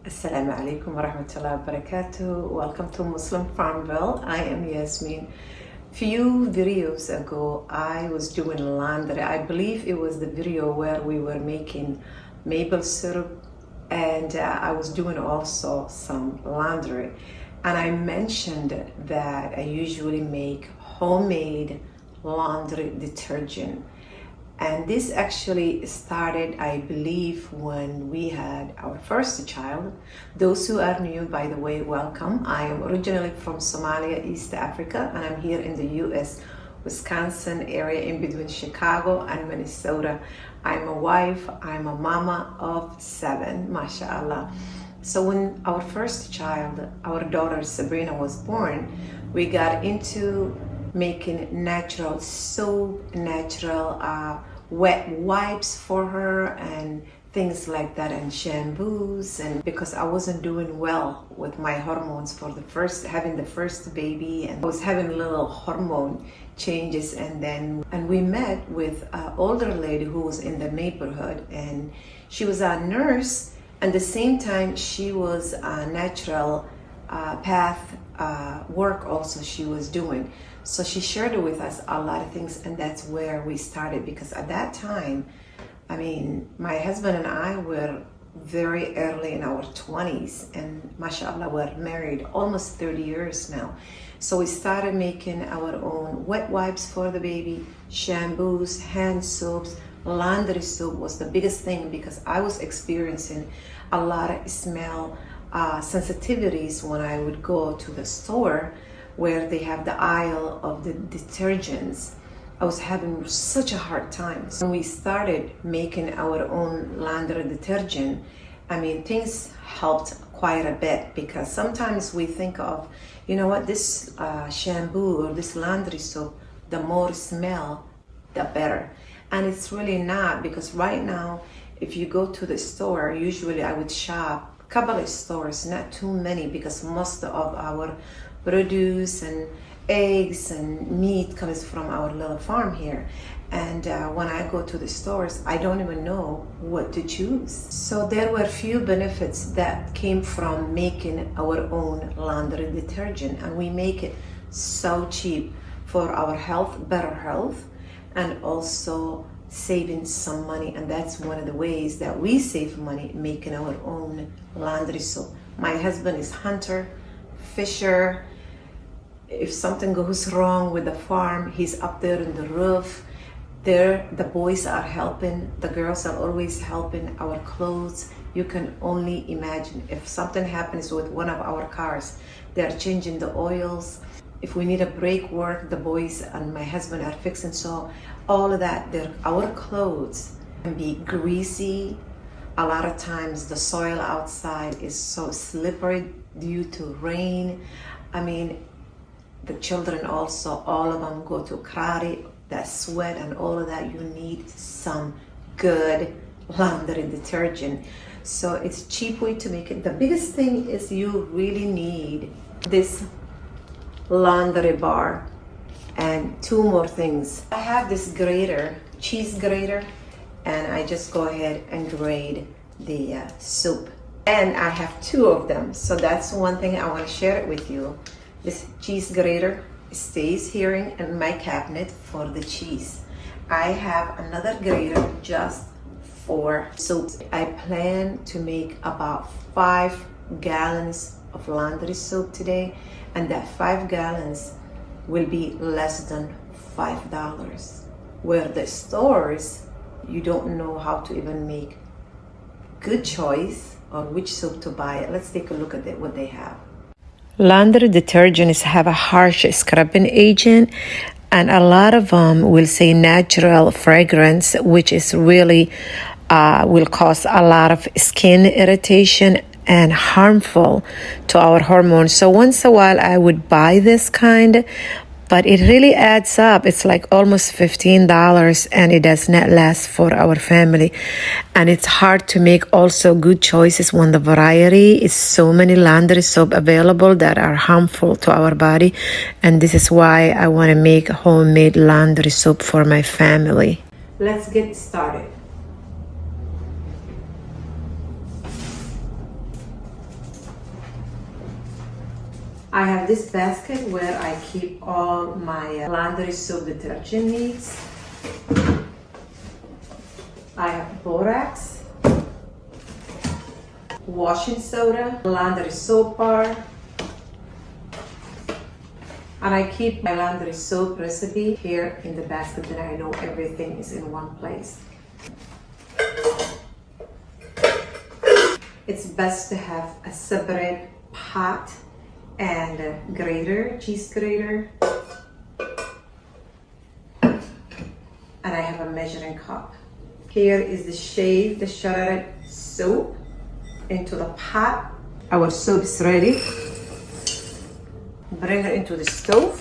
Assalamu alaikum wa rahmatullahi wa barakatuh. Welcome to Muslim Farmville. I am Yasmin. Few videos ago, I was doing laundry. I believe it was the video where we were making maple syrup, and I was doing also some laundry. And I mentioned that I usually make homemade laundry detergent. And this actually started, I believe, when we had our first child. Those who are new, by the way, welcome. I am originally from Somalia, East Africa, and I'm here in the US, Wisconsin area in between Chicago and Minnesota. I'm a wife, I'm a mama of 7, mashaAllah. So when our first child, our daughter Sabrina, was born, we got into making natural soap, natural wet wipes for her and things like that, and shampoos. And because I wasn't doing well with my hormones for having the first baby, and I was having little hormone changes, and we met with an older lady who was in the neighborhood, and she was a nurse, and at the same time she was a natural path work also she was doing. So she shared with us a lot of things, and that's where we started. Because at that time, I mean, my husband and I were very early in our 20s, and mashallah, we're married almost 30 years now. So we started making our own wet wipes for the baby, shampoos, hand soaps. Laundry soap was the biggest thing because I was experiencing a lot of smell sensitivities when I would go to the store where they have the aisle of the detergents. I was having such a hard time. So when we started making our own laundry detergent, I mean, things helped quite a bit, because sometimes we think of, you know what, this shampoo or this laundry soap, the more smell, the better. And it's really not, because right now, if you go to the store, usually I would shop a couple of stores, not too many, because most of our produce and eggs and meat comes from our little farm here. And when I go to the stores, I don't even know what to choose. So there were few benefits that came from making our own laundry detergent, and we make it so cheap for our health, better health, and also saving some money. And that's one of the ways that we save money, making our own laundry soap. My husband is hunter, fisher. If something goes wrong with the farm, he's up there in the roof. There, the boys are helping, the girls are always helping. Our clothes, you can only imagine. If something happens with one of our cars, they're changing the oils. If we need a brake work, the boys and my husband are fixing. So all of that, our clothes can be greasy. A lot of times the soil outside is so slippery due to rain. I mean, the children also, all of them go to karate, that sweat and all of that. You need some good laundry detergent. So it's a cheap way to make it. The biggest thing is you really need this laundry bar and 2 more things. I have this grater, cheese grater, and I just go ahead and grate the soup. And I have 2 of them. So that's one thing I want to share it with you. This cheese grater stays here in my cabinet for the cheese. I have another grater just for soup. I plan to make about 5 gallons of laundry soap today, and that 5 gallons will be less than $5. Where the stores, you don't know how to even make good choice on which soap to buy. Let's take a look at what they have. Laundry detergents have a harsh scrubbing agent, and a lot of them will say natural fragrance, which is really will cause a lot of skin irritation and harmful to our hormones. So once a while I would buy this kind, but it really adds up. It's like almost $15, and it does not last for our family. And it's hard to make also good choices when the variety is so many laundry soap available that are harmful to our body. And this is why I want to make homemade laundry soap for my family. Let's get started. I have this basket where I keep all my laundry soap detergent needs. I have borax, washing soda, laundry soap bar, and I keep my laundry soap recipe here in the basket that I know everything is in one place. It's best to have a separate pot and a grater, cheese grater, and I have a measuring cup. Here is the shredded soap into the pot. Our soap is ready. Bring it into the stove.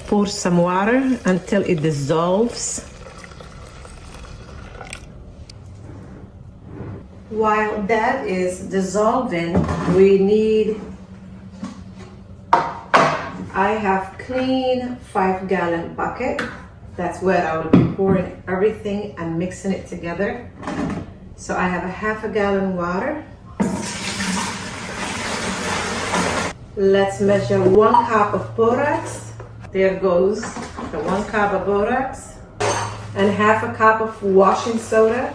Pour some water until it dissolves. While that is dissolving, I have clean 5-gallon bucket. That's where I will be pouring everything and mixing it together. So I have a half a gallon water. Let's measure 1 cup of borax. There goes the 1 cup of borax and half a cup of washing soda.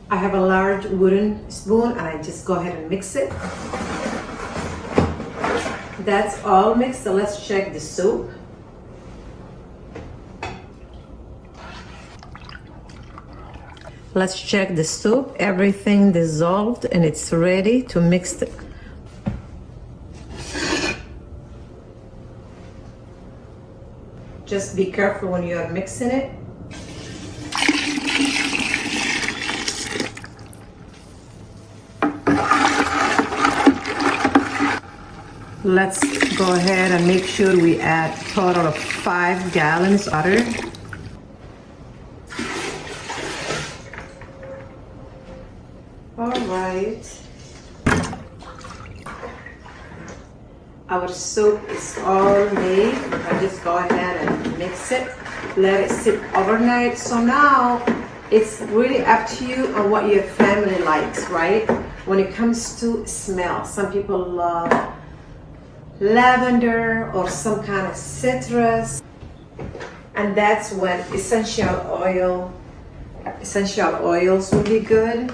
I have a large wooden spoon and I just go ahead and mix it. That's all mixed, so let's check the soap. Let's check the soap. Everything dissolved and it's ready to mix it. Just be careful when you are mixing it. Let's go ahead and make sure we add a total of 5 gallons of water. All right. Our soap is all made. I just go ahead and mix it, let it sit overnight. So now it's really up to you on what your family likes, right? When it comes to smell, some people love lavender or some kind of citrus, and that's when essential oils will be good.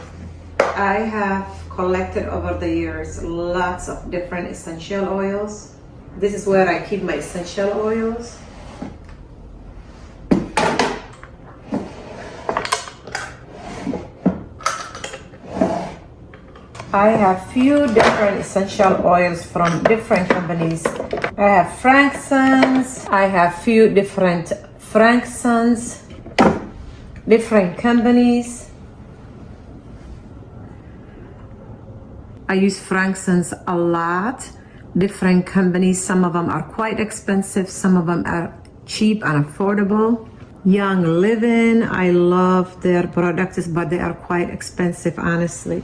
I have collected over the years lots of different essential oils. This is where I keep my essential oils. I have few different essential oils from different companies. I have frankincense. I have few different frankincense, different companies. I use frankincense a lot. Different companies. Some of them are quite expensive. Some of them are cheap and affordable. Young Living. I love their products, but they are quite expensive, honestly.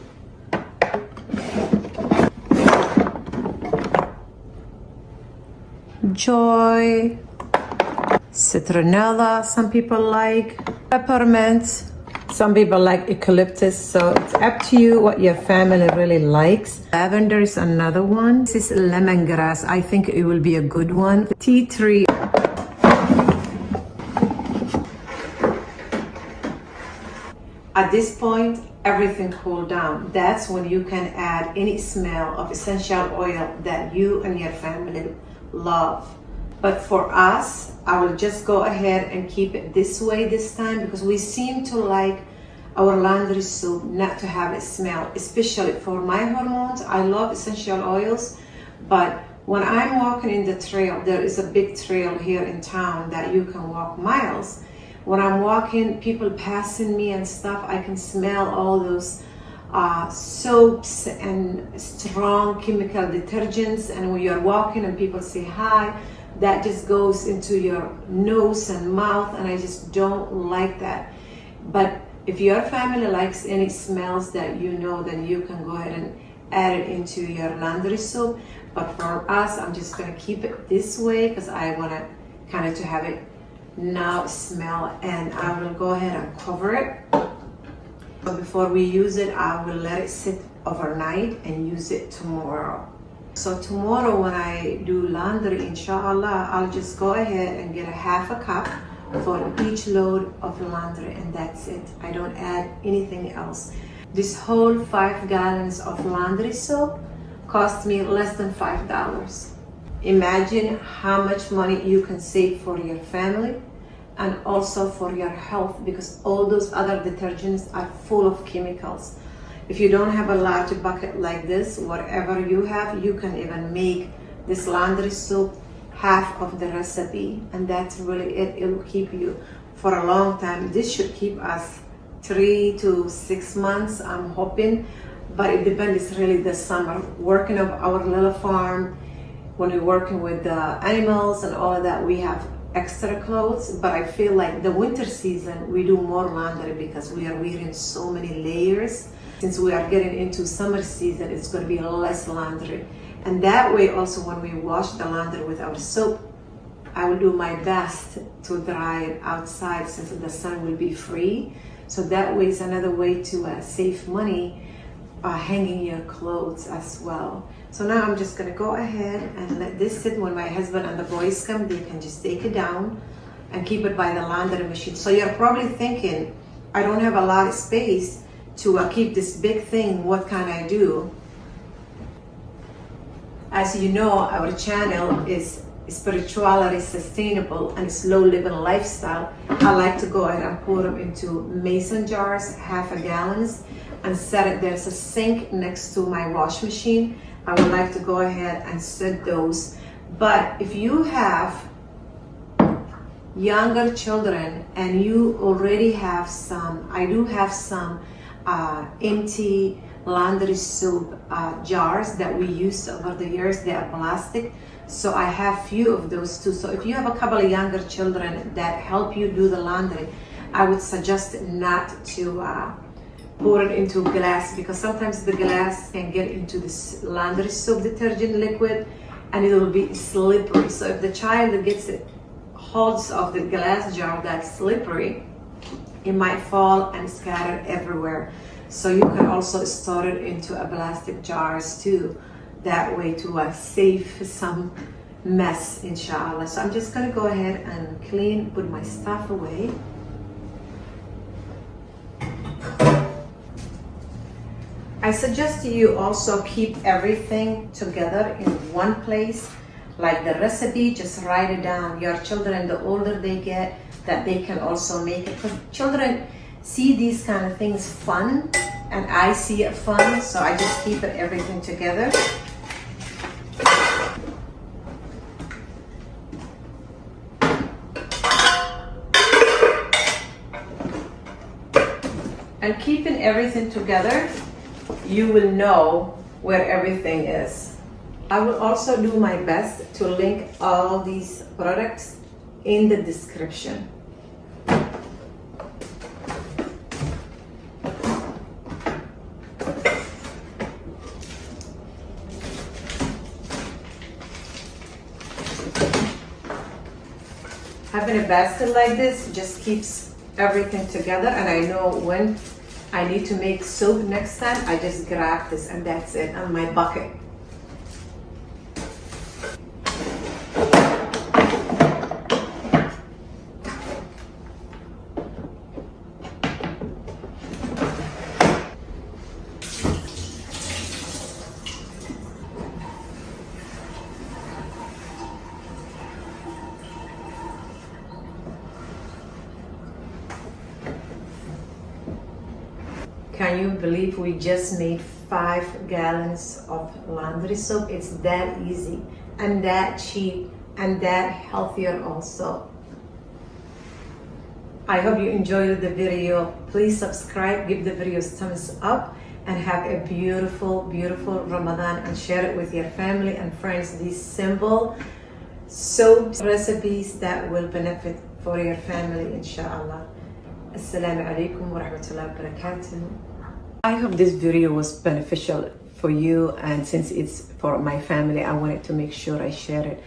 Joy, citronella, some people like peppermint, some people like eucalyptus, so it's up to you what your family really likes. Lavender is another one. This is lemongrass. I think it will be a good one. Tea tree. At this point, everything cooled down. That's when you can add any smell of essential oil that you and your family love. But for us, I will just go ahead and keep it this way this time because we seem to like our laundry soap not to have a smell, especially for my hormones. I love essential oils, but when I'm walking in the trail, there is a big trail here in town that you can walk miles. When I'm walking, people passing me and stuff, I can smell all those soaps and strong chemical detergents, and when you're walking and people say hi, that just goes into your nose and mouth, and I just don't like that. But if your family likes any smells that you know, then you can go ahead and add it into your laundry soap. But for us, I'm just going to keep it this way because I want to kind of to have it now smell, and I will go ahead and cover it. So before we use it, I will let it sit overnight and use it tomorrow. So tomorrow when I do laundry, inshallah, I'll just go ahead and get a half a cup for each load of laundry, and that's it. I don't add anything else. This whole 5 gallons of laundry soap cost me less than $5. Imagine how much money you can save for your family and also for your health, because all those other detergents are full of chemicals. If you don't have a large bucket like this, whatever you have, you can even make this laundry soap half of the recipe, and that's really it. It will keep you for a long time. This should keep us 3 to 6 months, I'm hoping, but it depends. It's really the summer. Working of our little farm, when we're working with the animals and all of that, we have extra clothes, but I feel like the winter season we do more laundry because we are wearing so many layers. Since we are getting into summer season, it's going to be less laundry. And that way also when we wash the laundry with our soap, I will do my best to dry it outside since the sun will be free. So that way is another way to save money, hanging your clothes as well. So now I'm just gonna go ahead and let this sit. When my husband and the boys come, they can just take it down and keep it by the laundry machine. So you're probably thinking, I don't have a lot of space to keep this big thing, what can I do? As you know, our channel is spirituality, sustainable, and slow living lifestyle. I like to go ahead and pour them into mason jars, half a gallons, and set it. There's a sink next to my wash machine. I would like to go ahead and set those. But if you have younger children and you already have some, I do have some empty laundry soap jars that we used over the years. They are plastic, so I have few of those too. So if you have a couple of younger children that help you do the laundry, I would suggest not to pour it into glass, because sometimes the glass can get into this laundry soap detergent liquid and it will be slippery. So if the child gets it, holds of the glass jar that's slippery, it might fall and scatter everywhere. So you can also store it into a plastic jars too. That way to save some mess, inshallah. So I'm just gonna go ahead and clean, put my stuff away. I suggest you also keep everything together in one place. Like the recipe, just write it down. Your children, the older they get, that they can also make it. Because children see these kind of things fun, and I see it fun, so I just keep it everything together. And keeping everything together, you will know where everything is. I will also do my best to link all these products in the description. Having a basket like this just keeps everything together, and I know when I need to make soap next time, I just grab this and that's it, on my bucket. Can you believe we just made 5 gallons of laundry soap? It's that easy and that cheap and that healthier also. I hope you enjoyed the video. Please subscribe, give the video a thumbs up, and have a beautiful, beautiful Ramadan, and share it with your family and friends. These simple soap recipes that will benefit for your family, inshallah. Assalamu alaikum wa rahmatullahi wa barakatuh. I hope this video was beneficial for you, and since it's for my family, I wanted to make sure I share it.